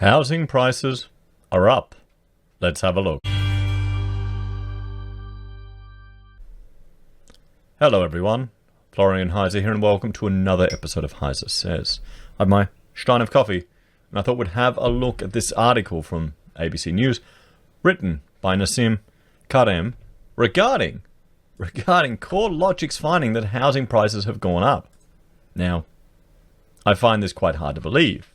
Housing prices are up. Let's have a look. Hello everyone, Florian.Heise here and welcome to another episode of HeiseSays. I have my stein of coffee and I thought we'd have a look at this article from ABC News written by Nassim Karem regarding CoreLogic's finding that housing prices have gone up. Now, I find this quite hard to believe.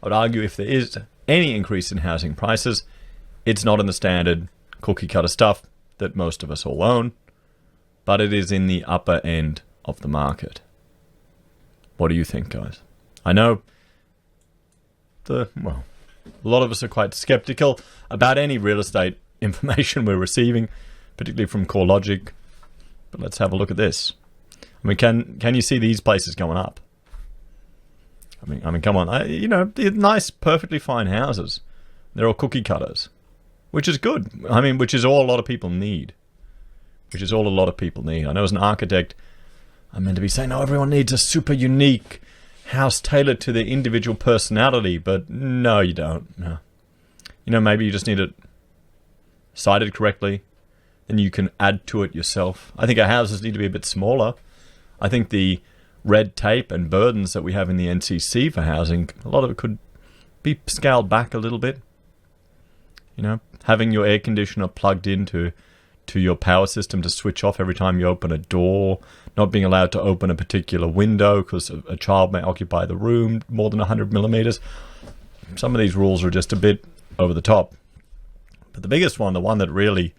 I would argue if there is any increase in housing prices, it's not in the standard cookie cutter stuff that most of us all own, but it is in the upper end of the market. What do you think, guys? I know a lot of us are quite skeptical about any real estate information we're receiving, particularly from CoreLogic, but let's have a look at this. I mean, can you see these places going up? I mean, come on. They're nice, perfectly fine houses. They're all cookie cutters, which is good. I mean, which is all a lot of people need. I know as an architect, I'm meant to be saying, no, everyone needs a super unique house tailored to their individual personality, but no, you don't. No. Maybe you just need it sited correctly, and you can add to it yourself. I think our houses need to be a bit smaller. I think the red tape and burdens that we have in the NCC for housing, a lot of it could be scaled back a little bit. Having your air conditioner plugged into your power system to switch off every time you open a door, not being allowed to open a particular window because a child may occupy the room more than 100 millimeters. Some of these rules are just a bit over the top. But the biggest one, the one that really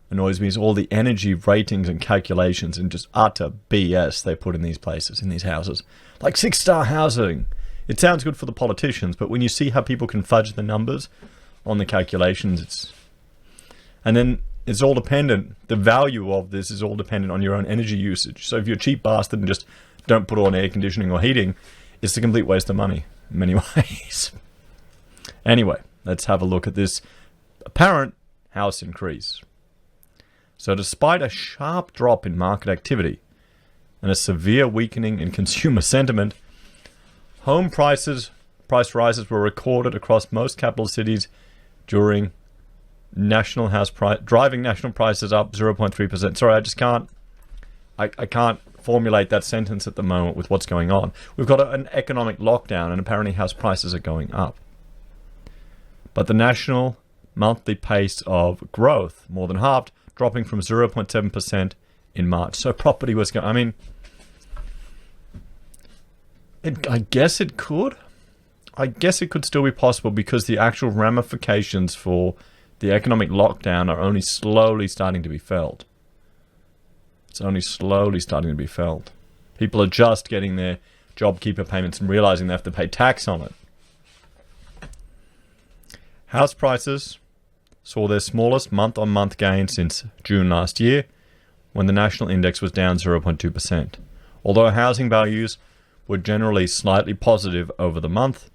annoys me, is all the energy ratings and calculations and just utter BS they put in these places, in these houses. Like 6-star housing. It sounds good for the politicians, but when you see how people can fudge the numbers on the calculations, and then it's all dependent. The value of this is all dependent on your own energy usage. So if you're a cheap bastard and just don't put on air conditioning or heating, it's a complete waste of money in many ways. Anyway, let's have a look at this apparent house increase. So despite a sharp drop in market activity and a severe weakening in consumer sentiment, home price rises were recorded across most capital cities during driving national prices up 0.3%. Sorry, I can't formulate that sentence at the moment with what's going on. We've got an economic lockdown and apparently house prices are going up. But the national monthly pace of growth more than halved, dropping from 0.7% in March. So property was going... I mean, I guess it could. I guess it could still be possible because the actual ramifications for the economic lockdown are only slowly starting to be felt. It's only slowly starting to be felt. People are just getting their JobKeeper payments and realizing they have to pay tax on it. House prices saw their smallest month-on-month gain since June last year, when the national index was down 0.2%. Although housing values were generally slightly positive over the month,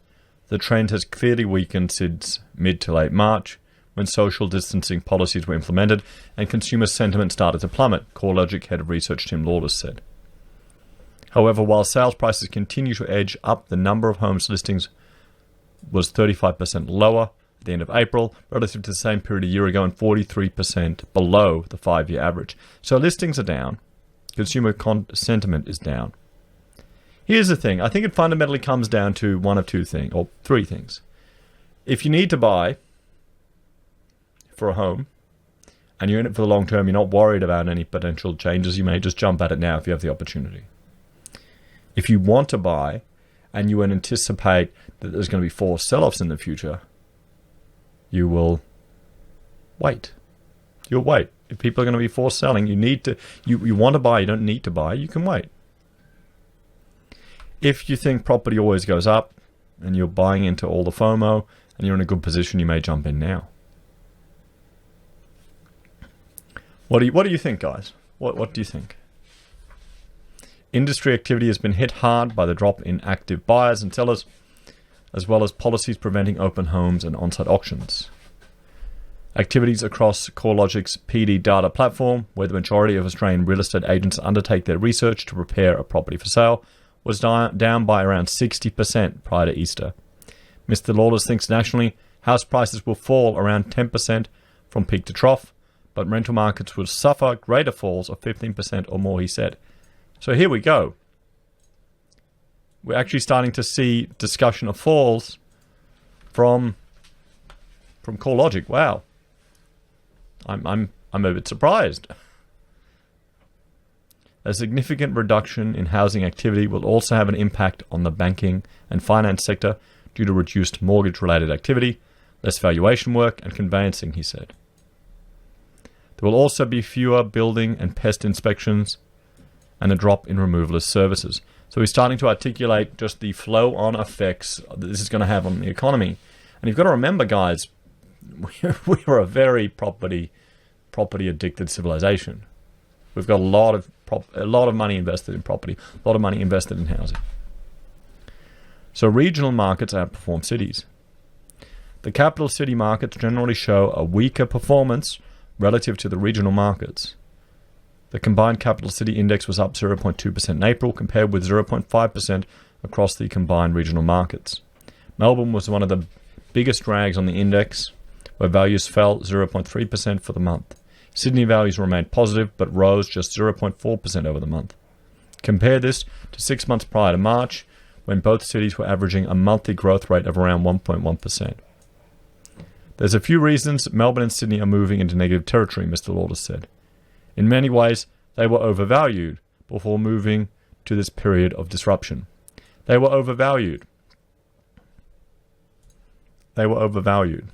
the trend has clearly weakened since mid to late March, when social distancing policies were implemented and consumer sentiment started to plummet, CoreLogic head of research Tim Lawless said. However, while sales prices continue to edge up, the number of homes listings was 35% lower at the end of April, relative to the same period a year ago, and 43% below the 5-year average. So listings are down. Consumer sentiment is down. Here's the thing. I think it fundamentally comes down to one of two things, or three things. If you need to buy for a home, and you're in it for the long term, you're not worried about any potential changes, you may just jump at it now if you have the opportunity. If you want to buy, and you anticipate that there's going to be forced sell-offs in the future, you will wait. You'll wait. If people are going to be forced selling, you want to buy, you don't need to buy, you can wait. If you think property always goes up and you're buying into all the FOMO and you're in a good position, you may jump in now. What do you think, guys? What do you think? Industry activity has been hit hard by the drop in active buyers and sellers, as well as policies preventing open homes and on-site auctions. Activities across CoreLogic's PD data platform, where the majority of Australian real estate agents undertake their research to prepare a property for sale, was down by around 60% prior to Easter. Mr. Lawless thinks nationally house prices will fall around 10% from peak to trough, but rental markets will suffer greater falls of 15% or more, he said. So here we go. We're actually starting to see discussion of falls from CoreLogic. Wow. I'm a bit surprised. A significant reduction in housing activity will also have an impact on the banking and finance sector due to reduced mortgage-related activity, less valuation work and conveyancing, he said. There will also be fewer building and pest inspections and a drop in removalist services. So he's starting to articulate just the flow-on effects that this is going to have on the economy. And you've got to remember, guys, we are a very property-addicted civilization. We've got a lot of money invested in property, a lot of money invested in housing. So regional markets outperform cities. The capital city markets generally show a weaker performance relative to the regional markets. The combined capital city index was up 0.2% in April, compared with 0.5% across the combined regional markets. Melbourne was one of the biggest drags on the index, where values fell 0.3% for the month. Sydney values remained positive, but rose just 0.4% over the month. Compare this to 6 months prior to March, when both cities were averaging a monthly growth rate of around 1.1%. There's a few reasons Melbourne and Sydney are moving into negative territory, Mr. Lawless said. In many ways, they were overvalued before moving to this period of disruption. They were overvalued. They were overvalued.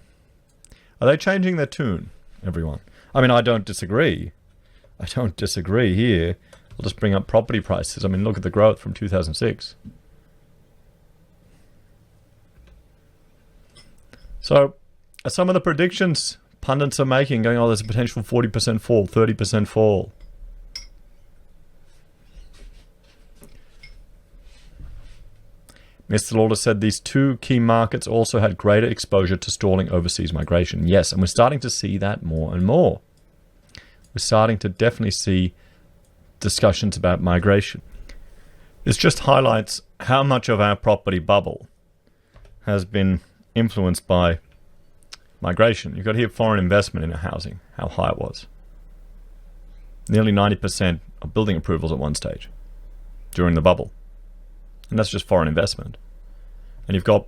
Are they changing their tune, everyone? I mean, I don't disagree. I don't disagree here. I'll just bring up property prices. I mean, look at the growth from 2006. So, some of the predictions pundits are making, going, oh, there's a potential 40% fall, 30% fall. Mr. Lawless said these two key markets also had greater exposure to stalling overseas migration. Yes, and we're starting to see that more and more. We're starting to definitely see discussions about migration. This just highlights how much of our property bubble has been influenced by migration. You've got here foreign investment in housing, how high it was. Nearly 90% of building approvals at one stage during the bubble. And that's just foreign investment. And you've got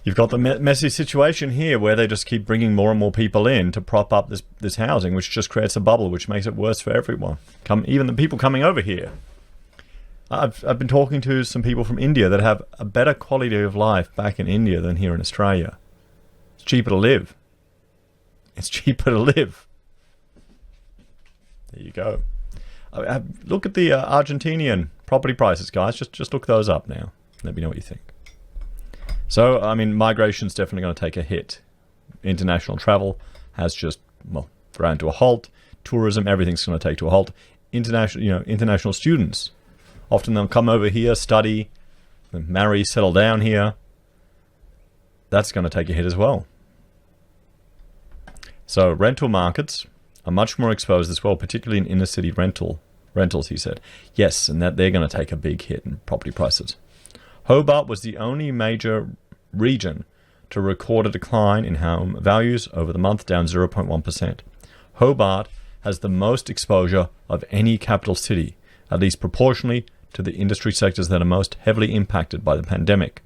the messy situation here where they just keep bringing more and more people in to prop up this housing, which just creates a bubble, which makes it worse for everyone. Even the people coming over here. I've been talking to some people from India that have a better quality of life back in India than here in Australia. It's cheaper to live. It's cheaper to live. There you go. Look at the Argentinian property prices, guys. Just look those up now. Let me know what you think. So, I mean, migration's definitely going to take a hit. International travel has just, ground to a halt. Tourism, everything's going to take to a halt. International students. Often they'll come over here, study, marry, settle down here. That's going to take a hit as well. So rental markets are much more exposed as well, particularly in inner city rentals, he said. Yes, and that they're going to take a big hit in property prices. Hobart was the only major region to record a decline in home values over the month, down 0.1%. Hobart has the most exposure of any capital city, at least proportionally to the industry sectors that are most heavily impacted by the pandemic.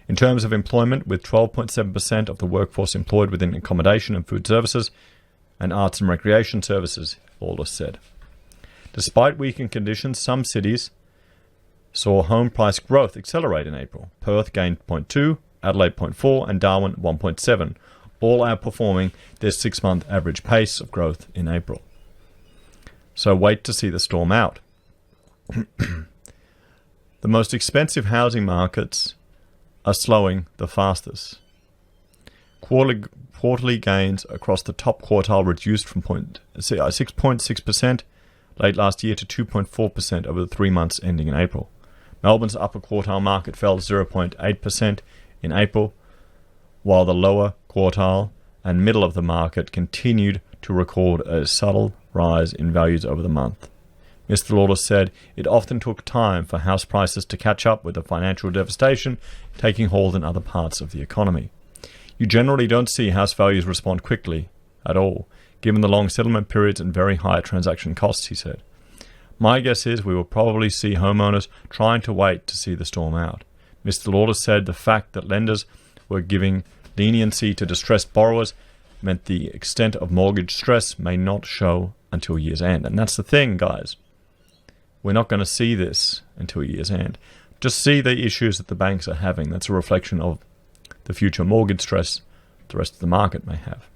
In terms of employment, with 12.7% of the workforce employed within accommodation and food services and arts and recreation services, Lawless said. Despite weakened conditions, some cities saw home price growth accelerate in April. Perth gained 0.2, Adelaide 0.4, and Darwin 1.7, all outperforming their 6-month average pace of growth in April. So wait to see the storm out. The most expensive housing markets are slowing the fastest. Quarterly gains across the top quartile reduced from 6.6% late last year to 2.4% over the 3 months ending in April. Melbourne's upper quartile market fell 0.8% in April, while the lower quartile and middle of the market continued to record a subtle rise in values over the month. Mr. Lauder said it often took time for house prices to catch up with the financial devastation taking hold in other parts of the economy. You generally don't see house values respond quickly at all, given the long settlement periods and very high transaction costs, he said. My guess is we will probably see homeowners trying to wait to see the storm out. Mr. Lauder said the fact that lenders were giving leniency to distressed borrowers meant the extent of mortgage stress may not show until year's end. And that's the thing, guys. We're not going to see this until year's end. Just see the issues that the banks are having. That's a reflection of the future mortgage stress the rest of the market may have.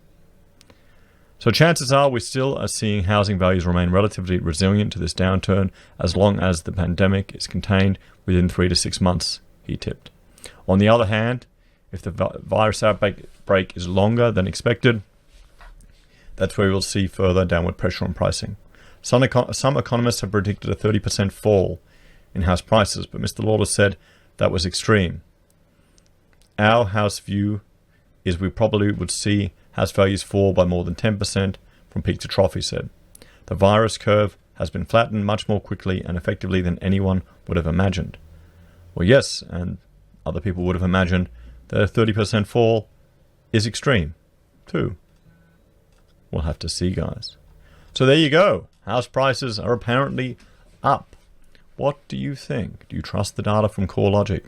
So chances are we still are seeing housing values remain relatively resilient to this downturn as long as the pandemic is contained within 3 to 6 months, he tipped. On the other hand, if the virus outbreak is longer than expected, that's where we'll see further downward pressure on pricing. Some economists have predicted a 30% fall in house prices, but Mr. Lauder said that was extreme. Our house view is we probably would see house values fall by more than 10% from peak to trough, he said. The virus curve has been flattened much more quickly and effectively than anyone would have imagined. Well, yes, and other people would have imagined that a 30% fall is extreme, too. We'll have to see, guys. So there you go. House prices are apparently up. What do you think? Do you trust the data from CoreLogic?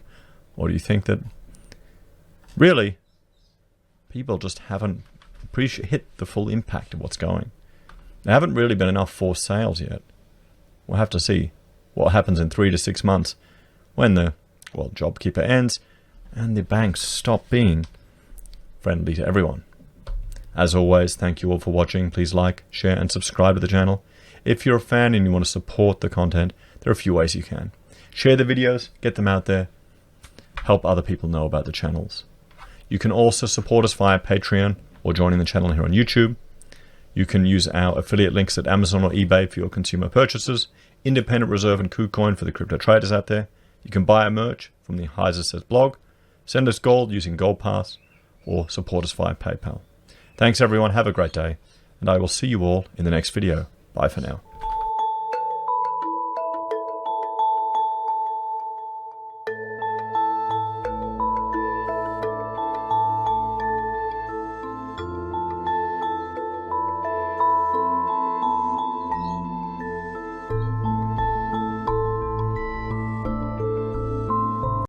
Or do you think that really people just haven't hit the full impact of what's going? There haven't really been enough forced sales yet. We'll have to see what happens in 3 to 6 months when the JobKeeper ends and the banks stop being friendly to everyone. As always, thank you all for watching. Please like, share, and subscribe to the channel. If you're a fan and you want to support the content, there are a few ways you can. Share the videos, get them out there, help other people know about the channels. You can also support us via Patreon or joining the channel here on YouTube. You can use our affiliate links at Amazon or eBay for your consumer purchases, Independent Reserve and Kucoin for the crypto traders out there. You can buy our merch from the HeiseSays blog, send us gold using Gold Pass, or support us via PayPal. Thanks everyone, have a great day, and I will see you all in the next video. Bye for now.